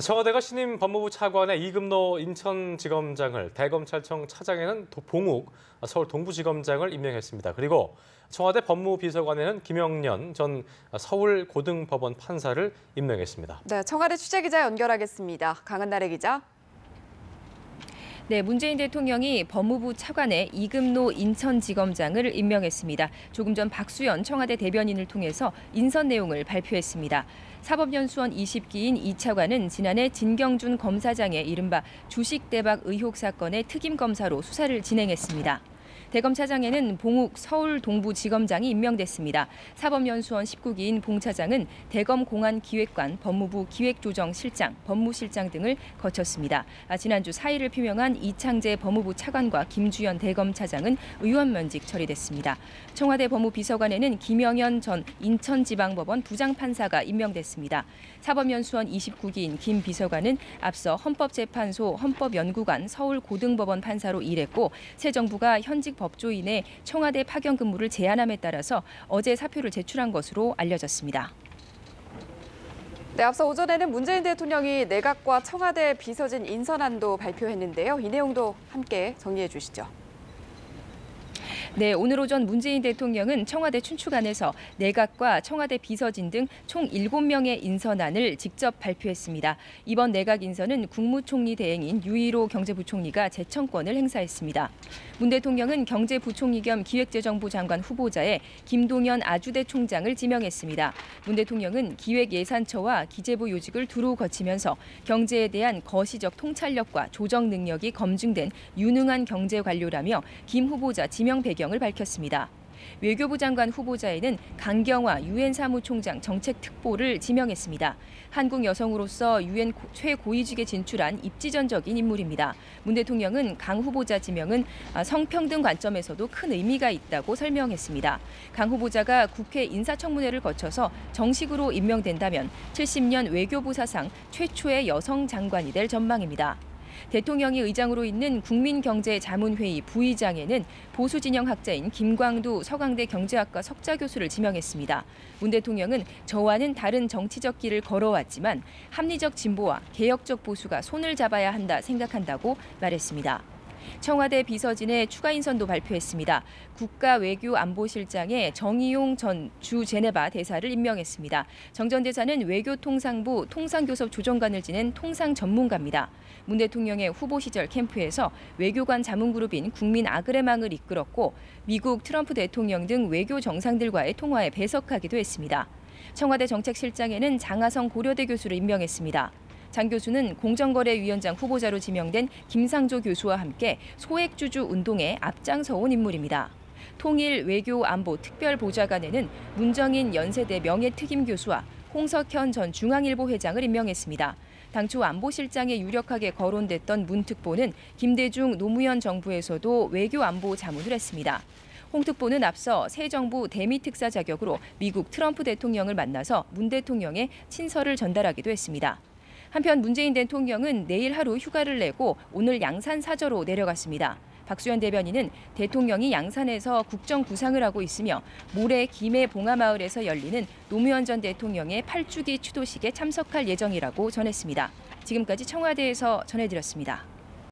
청와대가 신임 법무부 차관의 이금노 인천지검장을, 대검찰청 차장에는 봉욱 서울 동부지검장을 임명했습니다. 그리고 청와대 법무비서관에는 김영년 전 서울고등법원 판사를 임명했습니다. 네, 청와대 취재기자 연결하겠습니다. 강은나래 기자. 네, 문재인 대통령이 법무부 차관에 이금노 인천지검장을 임명했습니다. 조금 전 박수현 청와대 대변인을 통해서 인선 내용을 발표했습니다. 사법연수원 20기인 이 차관은 지난해 진경준 검사장의 이른바 주식 대박 의혹 사건의 특임 검사로 수사를 진행했습니다. 대검 차장에는 봉욱 서울 동부지검장이 임명됐습니다. 사법연수원 19기인 봉 차장은 대검 공안기획관, 법무부 기획조정실장, 법무실장 등을 거쳤습니다. 지난주 사의를 표명한 이창재 법무부 차관과 김주연 대검 차장은 의원 면직 처리됐습니다. 청와대 법무비서관에는 김영현 전 인천지방법원 부장판사가 임명됐습니다. 사법연수원 29기인 김 비서관은 앞서 헌법재판소 헌법연구관 서울고등법원 판사로 일했고 새 정부가 현직 법조인의 청와대 파견 근무를 제한함에 따라서 어제 사표를 제출한 것으로 알려졌습니다. 네, 앞서 오전에는 문재인 대통령이 내각과 청와대 비서진 인선안도 발표했는데요. 이 내용도 함께 정리해 주시죠. 네, 오늘 오전 문재인 대통령은 청와대 춘추관에서 내각과 청와대 비서진 등 총 7명의 인선안을 직접 발표했습니다. 이번 내각 인선은 국무총리 대행인 유일호 경제부총리가 제청권을 행사했습니다. 문 대통령은 경제부총리 겸 기획재정부 장관 후보자에 김동연 아주대 총장을 지명했습니다. 문 대통령은 기획예산처와 기재부 요직을 두루 거치면서 경제에 대한 거시적 통찰력과 조정 능력이 검증된 유능한 경제 관료라며 김 후보자 지명 배경을 밝혔습니다. 외교부 장관 후보자에는 강경화 유엔 사무총장 정책특보를 지명했습니다. 한국 여성으로서 유엔 최고위직에 진출한 입지전적인 인물입니다. 문 대통령은 강 후보자 지명은 성평등 관점에서도 큰 의미가 있다고 설명했습니다. 강 후보자가 국회 인사청문회를 거쳐서 정식으로 임명된다면 70년 외교부 사상 최초의 여성 장관이 될 전망입니다. 대통령이 의장으로 있는 국민경제자문회의 부의장에는 보수진영 학자인 김광두 서강대 경제학과 석좌 교수를 지명했습니다. 문 대통령은 저와는 다른 정치적 길을 걸어왔지만 합리적 진보와 개혁적 보수가 손을 잡아야 한다 생각한다고 말했습니다. 청와대 비서진의 추가 인선도 발표했습니다. 국가외교안보실장에 정의용 전 주 제네바 대사를 임명했습니다. 정 전 대사는 외교통상부 통상교섭 조정관을 지낸 통상 전문가입니다. 문 대통령의 후보 시절 캠프에서 외교관 자문그룹인 국민아그레망을 이끌었고 미국 트럼프 대통령 등 외교 정상들과의 통화에 배석하기도 했습니다. 청와대 정책실장에는 장하성 고려대 교수를 임명했습니다. 장 교수는 공정거래위원장 후보자로 지명된 김상조 교수와 함께 소액주주 운동에 앞장서온 인물입니다. 통일 외교안보 특별보좌관에는 문정인 연세대 명예특임 교수와 홍석현 전 중앙일보 회장을 임명했습니다. 당초 안보실장에 유력하게 거론됐던 문 특보는 김대중 노무현 정부에서도 외교안보 자문을 했습니다. 홍 특보는 앞서 새 정부 대미특사 자격으로 미국 트럼프 대통령을 만나서 문 대통령의 친서를 전달하기도 했습니다. 한편 문재인 대통령은 내일 하루 휴가를 내고 오늘 양산 사저로 내려갔습니다. 박수현 대변인은 대통령이 양산에서 국정구상을 하고 있으며 모레 김해 봉하마을에서 열리는 노무현 전 대통령의 8주기 추도식에 참석할 예정이라고 전했습니다. 지금까지 청와대에서 전해드렸습니다.